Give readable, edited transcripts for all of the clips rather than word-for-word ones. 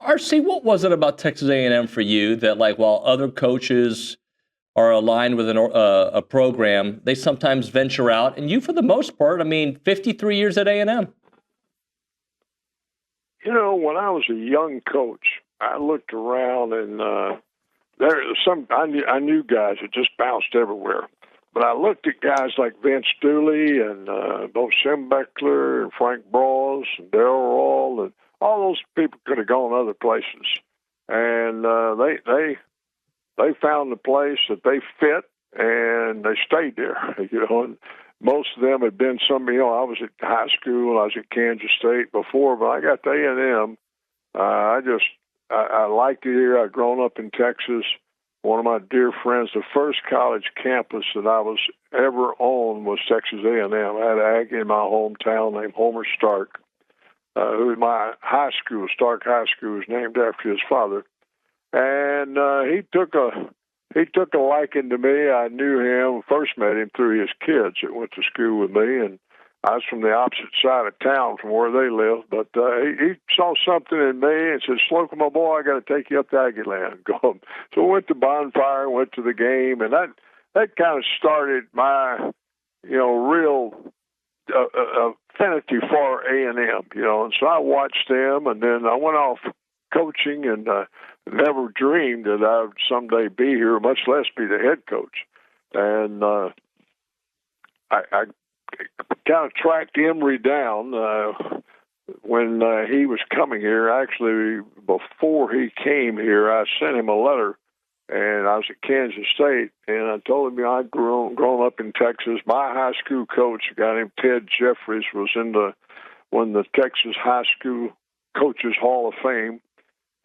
RC, what was it about Texas A&M for you that, like, while other coaches are aligned with a program, they sometimes venture out, and you, for the most part, 53 years at A&M. When I was a young coach, I looked around and I knew guys that just bounced everywhere. But I looked at guys like Vince Dooley and both Sim Beckler and Frank Brawls and Darryl Rawl, and all those people could have gone other places. And they found a place that they fit, and they stayed there. And most of them had been I was at high school, I was at Kansas State before, but I got to A&M. I liked it here. I'd grown up in Texas. One of my dear friends, the first college campus that I was ever on was Texas A&M. I had Aggie in my hometown named Homer Stark, who my high school, Stark High School, was named after his father. And he took a liking to me. I knew him, first met him through his kids that went to school with me, and I was from the opposite side of town from where they lived. But he saw something in me and said, "Slocum, my boy, I got to take you up to Aggie Land." So we went to Bonfire, went to the game, and that kind of started my, real affinity for A&M, And so I watched them, and then I went off coaching and never dreamed that I would someday be here, much less be the head coach. And I kind of tracked Emory down when he was coming here. Actually, before he came here, I sent him a letter, and I was at Kansas State, and I told him I'd grown up in Texas. My high school coach, a guy named Ted Jeffries, was in the Texas High School Coaches Hall of Fame.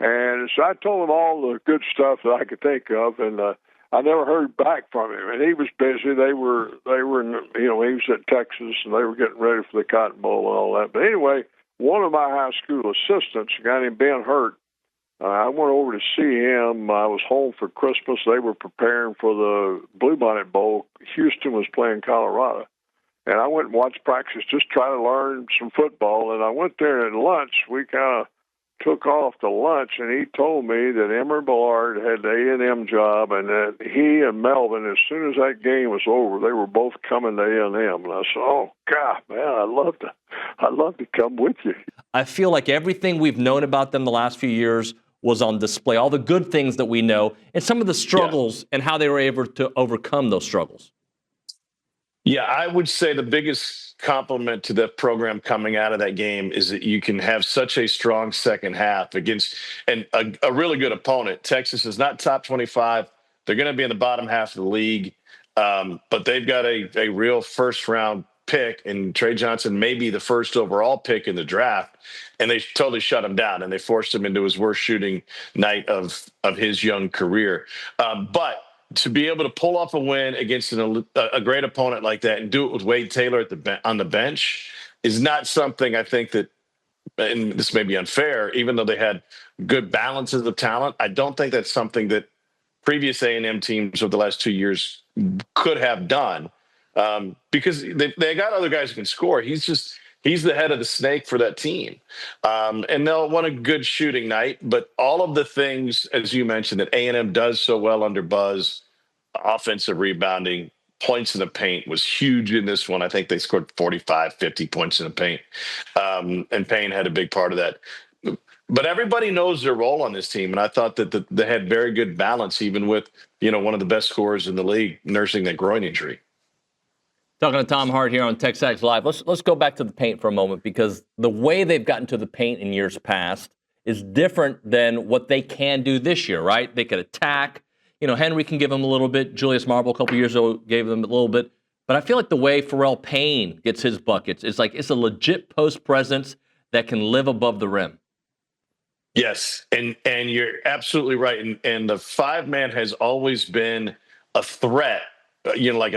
And so I told him all the good stuff that I could think of, and I never heard back from him. And he was busy. They were, he was at Texas, and they were getting ready for the Cotton Bowl and all that. But anyway, one of my high school assistants, a guy named Ben Hart, I went over to see him. I was home for Christmas. They were preparing for the Bluebonnet Bowl. Houston was playing Colorado. And I went and watched practice, just try to learn some football. And I went there at lunch. We kind of took off to lunch, and he told me that Emory Ballard had the A&M job, and that he and Melvin, as soon as that game was over, they were both coming to A&M. And I said, "Oh God, man, I'd love to come with you." I feel like everything we've known about them the last few years was on display. All the good things that we know, and some of the struggles and how they were able to overcome those struggles. Yeah, I would say the biggest compliment to the program coming out of that game is that you can have such a strong second half against a really good opponent. Texas is not top 25. They're going to be in the bottom half of the league, but they've got a real first-round pick, and Trey Johnson may be the first overall pick in the draft, and they totally shut him down, and they forced him into his worst shooting night of his young career. But to be able to pull off a win against a great opponent like that and do it with Wade Taylor on the bench is not something I think that, and this may be unfair, even though they had good balances of talent, I don't think that's something that previous A&M teams over the last 2 years could have done, because they got other guys who can score. He's the head of the snake for that team. And they'll want a good shooting night, but all of the things, as you mentioned, that A&M does so well under Buzz, offensive rebounding, points in the paint was huge in this one. I think they scored 45, 50 points in the paint. And Payne had a big part of that. But everybody knows their role on this team, and I thought that they had very good balance, even with, one of the best scorers in the league nursing that groin injury. Talking to Tom Hart here on TexAgs Live. Let's go back to the paint for a moment, because the way they've gotten to the paint in years past is different than what they can do this year, right? They could attack. Henry can give them a little bit. Julius Marble a couple years ago gave them a little bit. But I feel like the way Pharrell Payne gets his buckets is like it's a legit post presence that can live above the rim. Yes, and you're absolutely right. And the five-man has always been a threat, like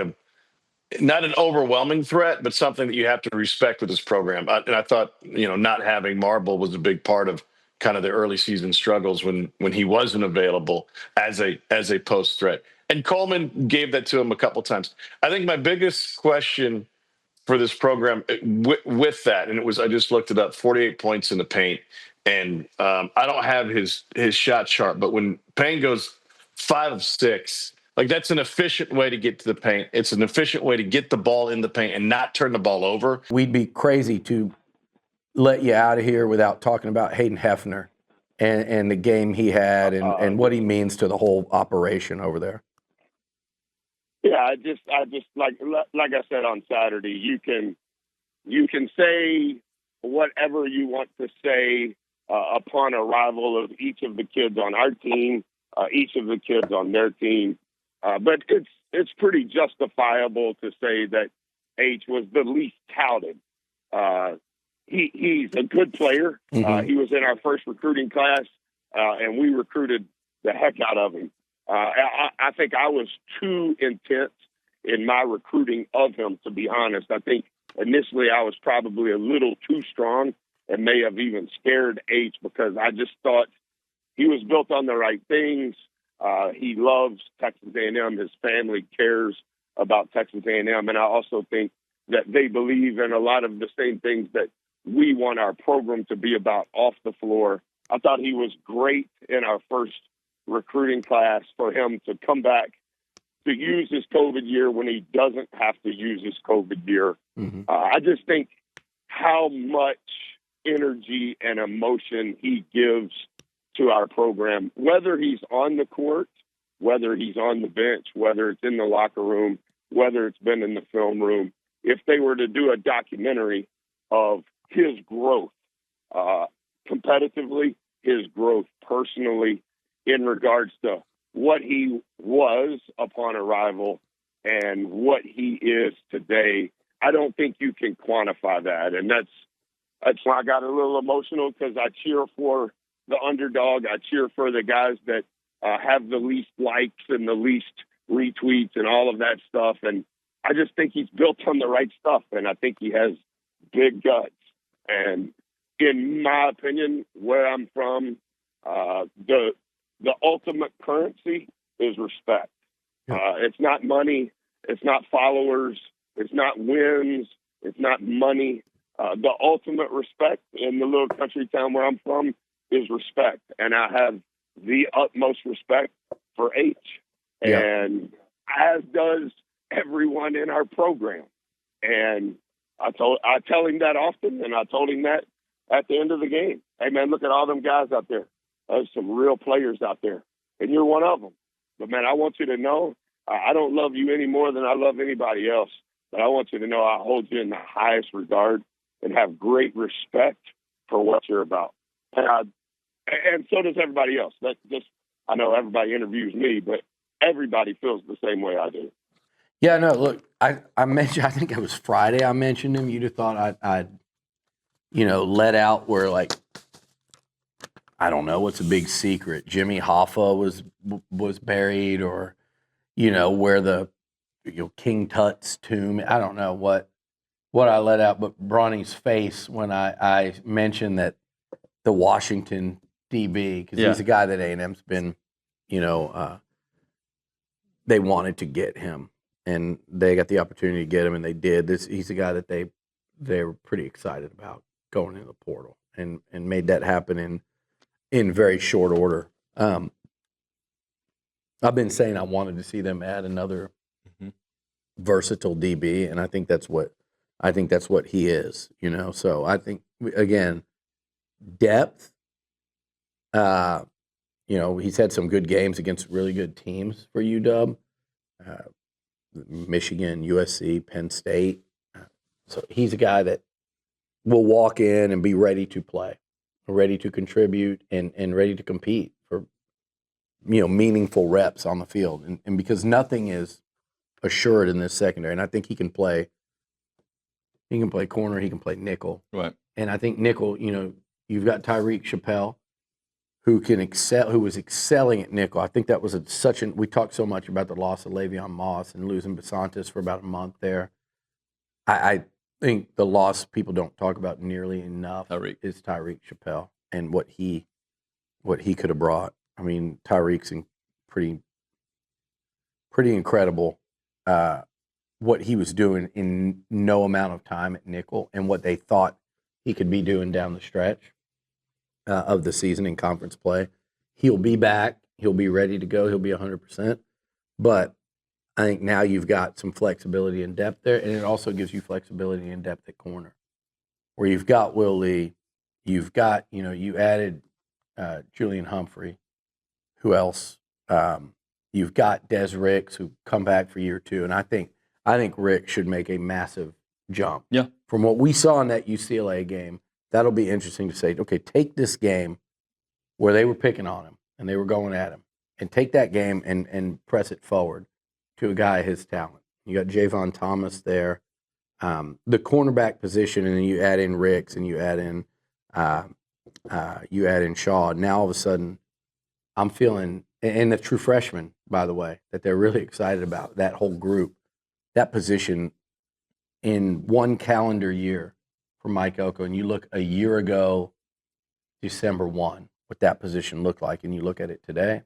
not an overwhelming threat, but something that you have to respect with this program. And I thought, not having Marble was a big part of kind of the early season struggles when he wasn't available as a post threat. And Coleman gave that to him a couple times. I think my biggest question for this program with that, and I just looked it up, 48 points in the paint, And I don't have his shot chart, but when Payne goes 5 of 6, like that's an efficient way to get to the paint. It's an efficient way to get the ball in the paint and not turn the ball over. We'd be crazy to let you out of here without talking about Hayden Hefner and the game he had and what he means to the whole operation over there. Yeah, I just like I said on Saturday, you can say whatever you want to say upon arrival of each of the kids on our team, each of the kids on their team, but it's pretty justifiable to say that H was the least touted. He's a good player. Mm-hmm. He was in our first recruiting class, and we recruited the heck out of him. I think I was too intense in my recruiting of him, to be honest. I think initially I was probably a little too strong and may have even scared H because I just thought he was built on the right things. He loves Texas A&M. His family cares about Texas A&M. And I also think that they believe in a lot of the same things that we want our program to be about off the floor. I thought he was great in our first recruiting class. For him to come back to use his COVID year when he doesn't have to use his COVID year. Mm-hmm. I just think how much energy and emotion he gives to our program, whether he's on the court, whether he's on the bench, whether it's in the locker room, whether it's been in the film room. If they were to do a documentary of his growth competitively, his growth personally, in regards to what he was upon arrival and what he is today, I don't think you can quantify that. And that's why I got a little emotional, because I cheer for the underdog. I cheer for the guys that have the least likes and the least retweets and all of that stuff. And I just think he's built on the right stuff. And I think he has big guts. And in my opinion, where I'm from, the ultimate currency is respect. It's not money. It's not followers. It's not wins. It's not money. The ultimate respect in the little country town where I'm from is respect. And I have the utmost respect for H. Yeah. And as does everyone in our program. And I tell him that often, and I told him that at the end of the game. Hey, man, look at all them guys out there. There's some real players out there, and you're one of them. But, man, I want you to know I don't love you any more than I love anybody else, but I want you to know I hold you in the highest regard and have great respect for what you're about. And so does everybody else. I know everybody interviews me, but everybody feels the same way I do. Yeah, no, look, I mentioned, I think it was Friday I mentioned him. You'd have thought I'd let out where, like, I don't know, what's a big secret? Jimmy Hoffa was buried, or, where the King Tut's tomb. I don't know what I let out, but Bronny's face when I mentioned that the Washington DB, because he's a guy that A&M's been, they wanted to get him, and they got the opportunity to get him, and they did. He's a guy that they were pretty excited about going in the portal, and made that happen in very short order. I've been saying I wanted to see them add another versatile DB, and I think that's what he is. So I think, again, depth. He's had some good games against really good teams for UW, Michigan, USC, Penn State. So he's a guy that will walk in and be ready to play, ready to contribute, and ready to compete for, meaningful reps on the field. And because nothing is assured in this secondary, and I think he can play corner, he can play nickel. Right. And I think nickel, you've got Tyreek Chappelle, who was excelling at nickel. I think that was we talked so much about the loss of Le'Veon Moss and losing Basantis for about a month there. I think the loss people don't talk about nearly enough is Tyreek Chappelle and what he could have brought. I mean, Tyreek's pretty incredible what he was doing in no amount of time at nickel and what they thought he could be doing down the stretch. of the season in conference play. He'll be back. He'll be ready to go. He'll be 100%. But I think now you've got some flexibility and depth there, and it also gives you flexibility and depth at corner, where you've got Will Lee, you've got, you added Julian Humphrey. Who else? You've got Des Ricks, who come back for year 2, and I think Rick should make a massive jump. Yeah. From what we saw in that UCLA game, that'll be interesting to say, okay, take this game where they were picking on him and they were going at him, and take that game and press it forward to a guy of his talent. You got Javon Thomas there, the cornerback position, and then you add in Ricks and you add in Shaw. Now all of a sudden, I'm feeling, and the true freshman, by the way, that they're really excited about, that whole group, that position in one calendar year for Mike Elko. And you look a year ago, December 1, what that position looked like, and you look at it today,